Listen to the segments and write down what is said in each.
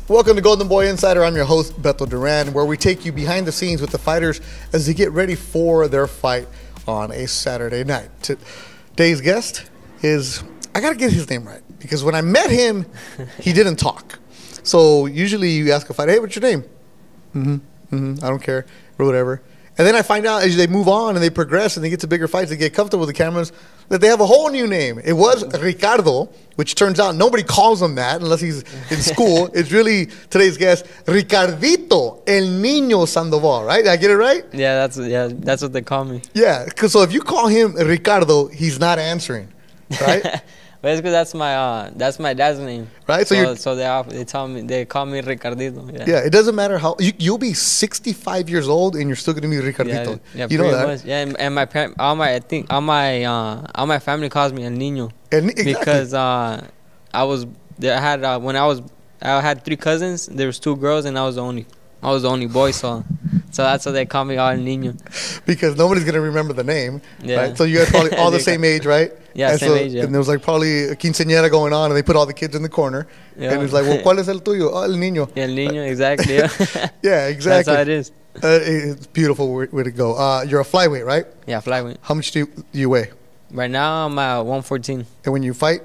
Welcome to Golden Boy Insider. I'm your host, Beto Duran, where we take you behind the scenes with the fighters as they get ready for their fight on a Saturday night. Today's guest is, I got to get his name right, because when I met him, he didn't talk. So usually you ask a fighter, hey, what's your name? I don't care, or whatever. And then I find out as they move on and they progress and they get to bigger fights, they get comfortable with the cameras, that they have a whole new name. It was Ricardo, which turns out nobody calls him that unless he's in school. It's really today's guest, Ricardito El Niño Sandoval, right? Did I get it right? Yeah, that's what they call me. Yeah, because so if you call him Ricardo, he's not answering, right? But it's because that's my dad's name, right? So they call me Ricardito. Yeah, it doesn't matter how you'll be 65 years old and you're still gonna be Ricardito. Yeah, you know that? Much. Yeah, and all my family calls me El Niño. Exactly. Because I had 3 cousins. There was 2 girls and I was the only boy. So that's why they call me El Niño. Because nobody's gonna remember the name, yeah. right? So you guys probably all the same age, right? Yeah, and same age. Yeah. And there was like probably a quinceañera going on, and they put all the kids in the corner, and it's like, well, ¿cuál es el tuyo? Oh, el niño. Yeah, el niño, exactly. Yeah, yeah, exactly. That's how it is. It's a beautiful way to go. You're a flyweight, right? Yeah, flyweight. How much do you weigh? Right now I'm at 114. And when you fight?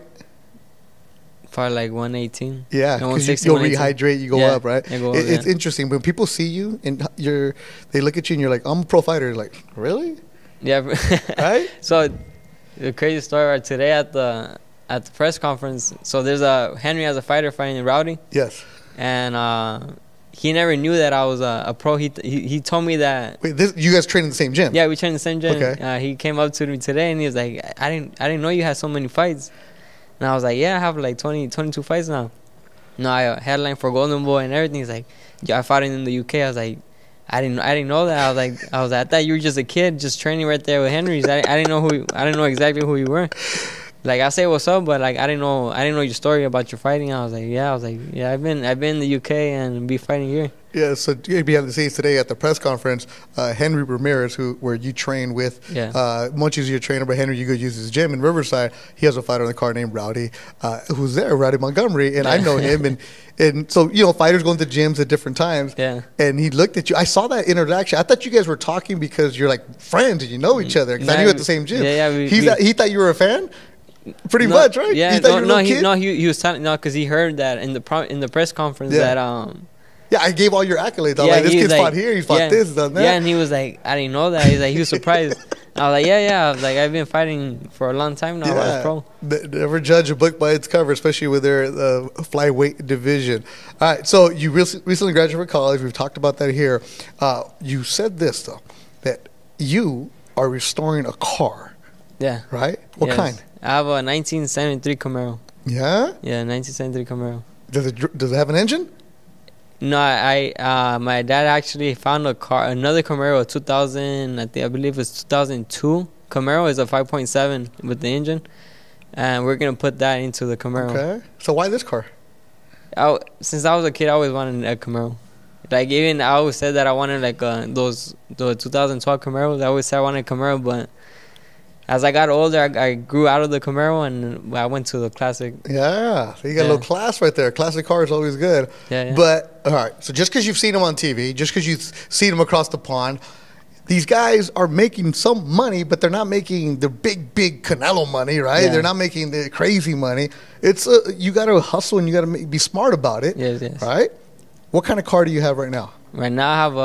Probably like 118. Yeah, because you'll rehydrate, you go up, right? It's interesting when people see you and they look at you and you're like, I'm a pro fighter. You're like, really? Yeah, right. So the crazy story right today at the press conference. So there's Henry has a fighter fighting Rowdy. Yes. And he never knew that I was a pro. He told me that. Wait, you guys train in the same gym? Yeah, we train in the same gym. Okay. He came up to me today and he was like, I didn't know you had so many fights. And I was like, yeah, I have like 22 fights now. No, I headline for Golden Boy and everything. He's like, yeah, I fought in the UK. I was like, I didn't know that. I was like, I thought you were just a kid just training right there with Henry's. I didn't know exactly who you were. Like, I say what's up, but like I didn't know your story about your fighting. I was like, yeah, I've been in the UK and be fighting here. Yeah, so behind the scenes today at the press conference, Henry Ramirez, where you train with, Munchie's your trainer, but Henry, you go use his gym in Riverside. He has a fighter in the car named Rowdy, who's there, Rowdy Montgomery, and I know him, and so fighters go into gyms at different times. Yeah. And he looked at you. I saw that interaction. I thought you guys were talking because you're like friends and you know each other. Because I knew you at the same gym. Yeah. He thought you were a fan. Pretty much, right? Yeah. He was telling because he heard that in the press conference that Yeah, I gave all your accolades. I was like, this kid's fought here, he's fought this, done that. Yeah, and he was like, I didn't know that. He was surprised. I was like, yeah. I was like, I've been fighting for a long time now. Yeah. I was pro. Never judge a book by its cover, especially with their flyweight division. All right, so you recently graduated from college. We've talked about that here. You said this, though, that you are restoring a car. Yeah. Right? What kind? I have a 1973 Camaro. Yeah? Yeah, 1973 Camaro. Does it have an engine? No, my dad actually found another Camaro, 2000. I believe it's 2002. Camaro is a 5.7 with the engine, and we're gonna put that into the Camaro. Okay. So why this car? Since I was a kid, I always wanted a Camaro. Like I always said that I wanted like the 2012 Camaros. I always said I wanted a Camaro, but as I got older, I grew out of the Camaro and I went to the classic. Yeah, so you got a little class right there. Classic car is always good. Yeah. But, all right, so just because you've seen them on TV, just because you've seen them across the pond, these guys are making some money, but they're not making the big Canelo money, right? Yeah. They're not making the crazy money. It's you got to hustle and you got to be smart about it. Yes. Right? What kind of car do you have right now? Right now I have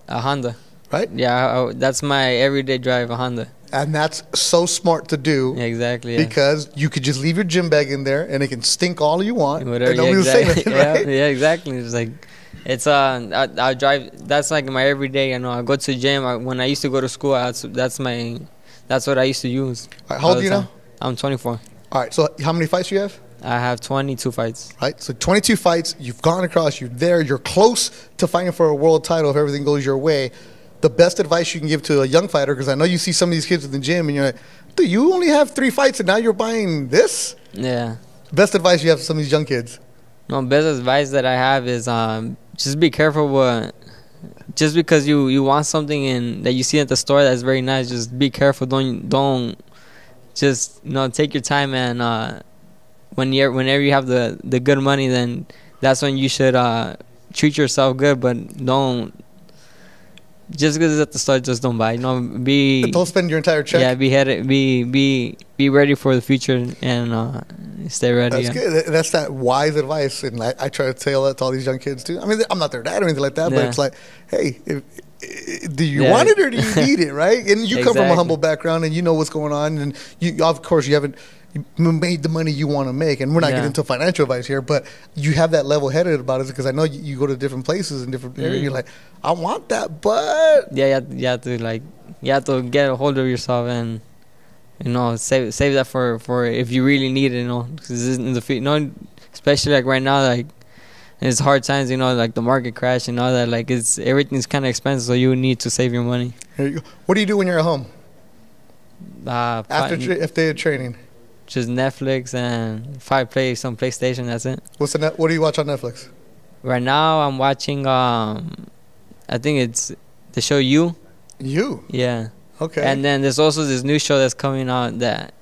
a Honda. Right? Yeah, that's my everyday drive, a Honda. And that's so smart to do. Yeah, exactly. Yeah. Because you could just leave your gym bag in there and it can stink all you want. Whatever. And nobody will say anything, right? Yeah, exactly. It's like, I drive. That's like my everyday. I go to the gym. When I used to go to school, that's what I used to use. All right, how old are you now? I'm 24. All right. So how many fights do you have? I have 22 fights. Right. So 22 fights. You've gone across. You're there. You're close to fighting for a world title if everything goes your way. The best advice you can give to a young fighter, because I know you see some of these kids in the gym and you're like, dude, you only have 3 fights and now you're buying this? Yeah. Best advice you have to some of these young kids? No, best advice that I have is just be careful just because you want something and that you see at the store that's very nice, just be careful. Don't just take your time, and whenever you have the good money, then that's when you should treat yourself good, but don't. Just because it's at the start, just don't buy. You know, don't spend your entire check. Yeah, be ready for the future and stay ready. That's good. That's that wise advice, and I try to tell that to all these young kids too. I mean, I'm not their dad or anything like that, but it's like, hey, do you want it or do you need it, right? And you come from a humble background, and you know what's going on, and you, of course, you haven't made the money you want to make, and we're not getting into financial advice here, but you have that level-headed about it because I know you go to different places in different areas. You're like, I want that, but you have to get a hold of yourself and save that for if you really need it, because in the especially like right now, like it's hard times, like the market crash and all that, like everything's kind of expensive, so you need to save your money. Here you go. What do you do when you're at home? After training. Just Netflix and play some PlayStation. That's it. What do you watch on Netflix? Right now, I'm watching. I think it's the show You. You. Yeah. Okay. And then there's also this new show that's coming out that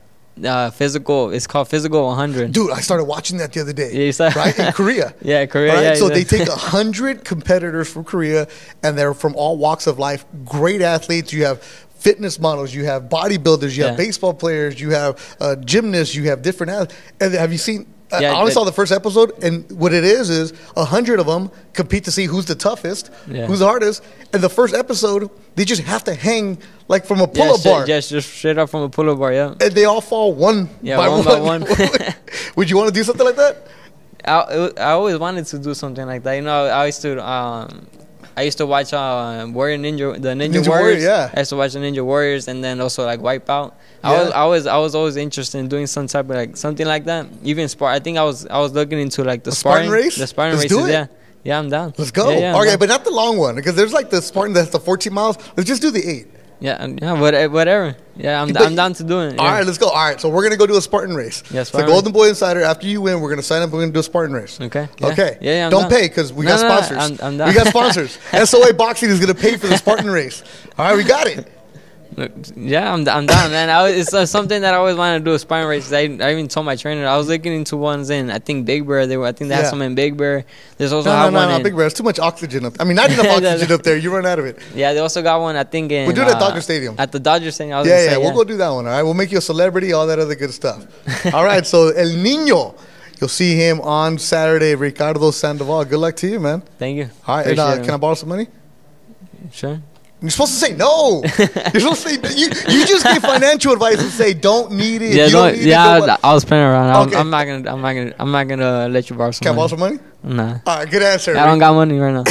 physical. It's called Physical 100. Dude, I started watching that the other day. Yeah, right in Korea. Yeah, Korea. Right? Yeah, so they take 100 competitors from Korea, and they're from all walks of life. Great athletes. You have fitness models, you have bodybuilders, you have baseball players, you have gymnasts, you have different athletes. And have you seen? I only saw the first episode, and what it is 100 of them compete to see who's the toughest, who's the hardest. And the first episode, they just have to hang like from a pull-up bar. Yeah, just straight up from a pull-up bar. Yeah. And they all fall one by one. Would you want to do something like that? I always wanted to do something like that. I used to watch Warrior Ninja, the Ninja Warriors. Yeah. I used to watch the Ninja Warriors, and then also like Wipeout. I was always interested in doing some type of like something like that. Even sport. I think I was looking into like the Spartan race. The Spartan Let's races. do it. Yeah, I'm down. Let's go. Okay, but not the long one, because there's like the Spartan that's the 14 miles. Let's just do the 8. Yeah, whatever. Yeah, I'm down to do it. Yeah. All right, let's go. All right, so we're gonna go do a Spartan race. Yeah, It's the Golden Boy Insider. After you win, we're gonna sign up. We're gonna do a Spartan race. Okay. Yeah. Okay. Yeah. Don't pay because we got sponsors. I'm done. We got sponsors. SOA Boxing is gonna pay for the Spartan race. All right, we got it. Yeah, I'm down, man. It's something that I always wanted to do, a Spartan race. I even told my trainer I was looking into ones in, I think Big Bear. I think they have some in Big Bear. There's also no, Big Bear. There's too much oxygen up. I mean, not enough oxygen up there. You run out of it. Yeah, they also got one, I think, in. We'll do it at Dodger Stadium. At the Dodger Stadium. We'll go do that one. All right, we'll make you a celebrity, all that other good stuff. All right, so El Niño. You'll see him on Saturday. Ricardo Sandoval. Good luck to you, man. Thank you. All right, and, can I borrow some money? Sure. You're supposed to say no. You're supposed to say you just gave financial advice and say don't need it. I was playing around. Okay. I'm not gonna let you borrow some money. Can I borrow some money? Nah. All right, good answer. I don't got money right now.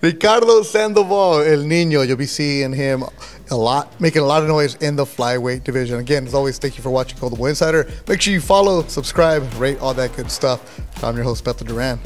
Ricardo Sandoval, El Niño. You'll be seeing him making a lot of noise in the flyweight division. Again, as always, thank you for watching Golden Boy Insider. Make sure you follow, subscribe, rate, all that good stuff. I'm your host, Beto Duran.